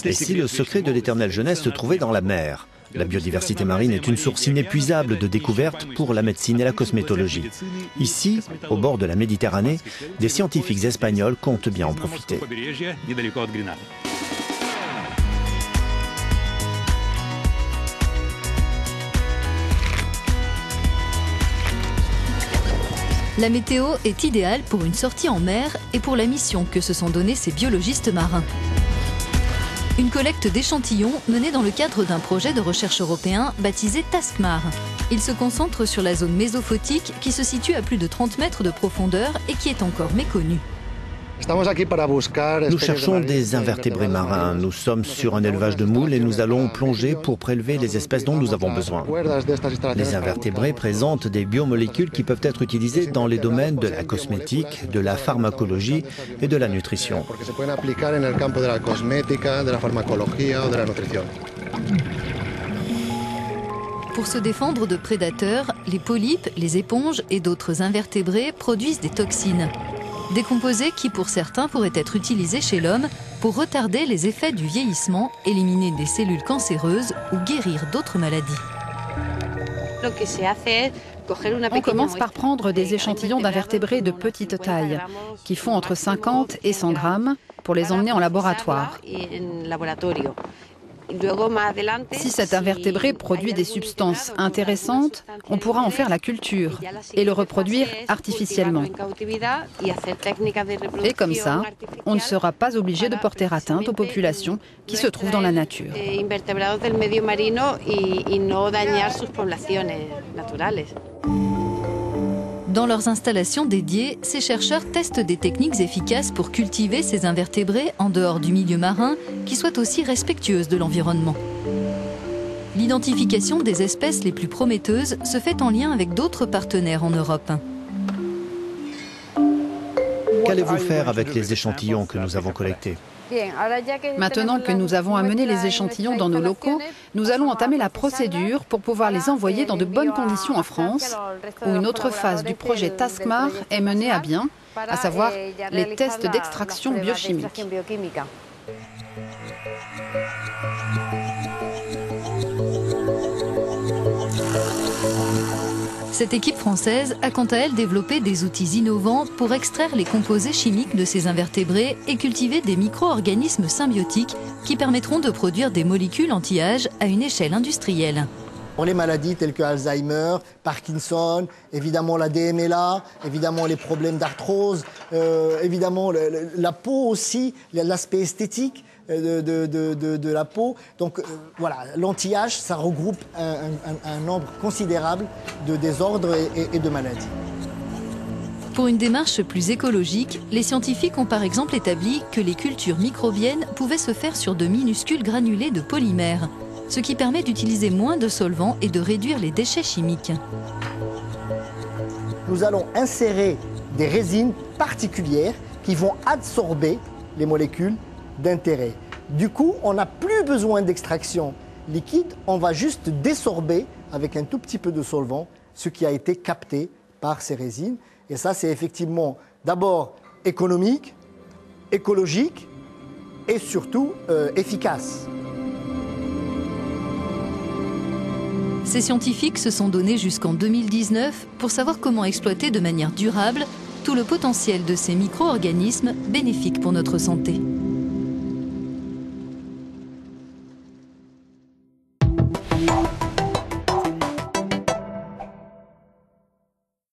Et si le secret de l'éternelle jeunesse se trouvait dans la mer? La biodiversité marine est une source inépuisable de découvertes pour la médecine et la cosmétologie. Ici, au bord de la Méditerranée, des scientifiques espagnols comptent bien en profiter. La météo est idéale pour une sortie en mer et pour la mission que se sont donnés ces biologistes marins. Une collecte d'échantillons menée dans le cadre d'un projet de recherche européen baptisé TASCMAR. Il se concentre sur la zone mésophotique qui se situe à plus de 30 mètres de profondeur et qui est encore méconnue. Nous cherchons des invertébrés marins. Nous sommes sur un élevage de moules et nous allons plonger pour prélever les espèces dont nous avons besoin. Les invertébrés présentent des biomolécules qui peuvent être utilisées dans les domaines de la cosmétique, de la pharmacologie et de la nutrition. Pour se défendre de prédateurs, les polypes, les éponges et d'autres invertébrés produisent des toxines. Des composés qui, pour certains, pourraient être utilisés chez l'homme pour retarder les effets du vieillissement, éliminer des cellules cancéreuses ou guérir d'autres maladies. On commence par prendre des échantillons d'invertébrés de petite taille, qui font entre 50 et 100 grammes, pour les emmener en laboratoire. Si cet invertébré produit des substances intéressantes, on pourra en faire la culture et le reproduire artificiellement. Et comme ça, on ne sera pas obligé de porter atteinte aux populations qui se trouvent dans la nature. Dans leurs installations dédiées, ces chercheurs testent des techniques efficaces pour cultiver ces invertébrés en dehors du milieu marin, qui soient aussi respectueuses de l'environnement. L'identification des espèces les plus prometteuses se fait en lien avec d'autres partenaires en Europe. Qu'allez-vous faire avec les échantillons que nous avons collectés? Maintenant que nous avons amené les échantillons dans nos locaux, nous allons entamer la procédure pour pouvoir les envoyer dans de bonnes conditions en France, où une autre phase du projet TASCMAR est menée à bien, à savoir les tests d'extraction biochimique. Cette équipe française a quant à elle développé des outils innovants pour extraire les composés chimiques de ces invertébrés et cultiver des micro-organismes symbiotiques qui permettront de produire des molécules anti-âge à une échelle industrielle. Pour les maladies telles que Alzheimer, Parkinson, évidemment la DMLA, évidemment les problèmes d'arthrose, évidemment la peau aussi, l'aspect esthétique de la peau. Donc voilà, l'anti-âge, ça regroupe un nombre considérable de désordres et de maladies. Pour une démarche plus écologique, les scientifiques ont par exemple établi que les cultures microbiennes pouvaient se faire sur de minuscules granulés de polymères, ce qui permet d'utiliser moins de solvants et de réduire les déchets chimiques. Nous allons insérer des résines particulières qui vont absorber les molécules d'intérêt. Du coup, on n'a plus besoin d'extraction liquide, on va juste désorber avec un tout petit peu de solvant ce qui a été capté par ces résines. Et ça, c'est effectivement d'abord économique, écologique et surtout efficace. Ces scientifiques se sont donnés jusqu'en 2019 pour savoir comment exploiter de manière durable tout le potentiel de ces micro-organismes bénéfiques pour notre santé.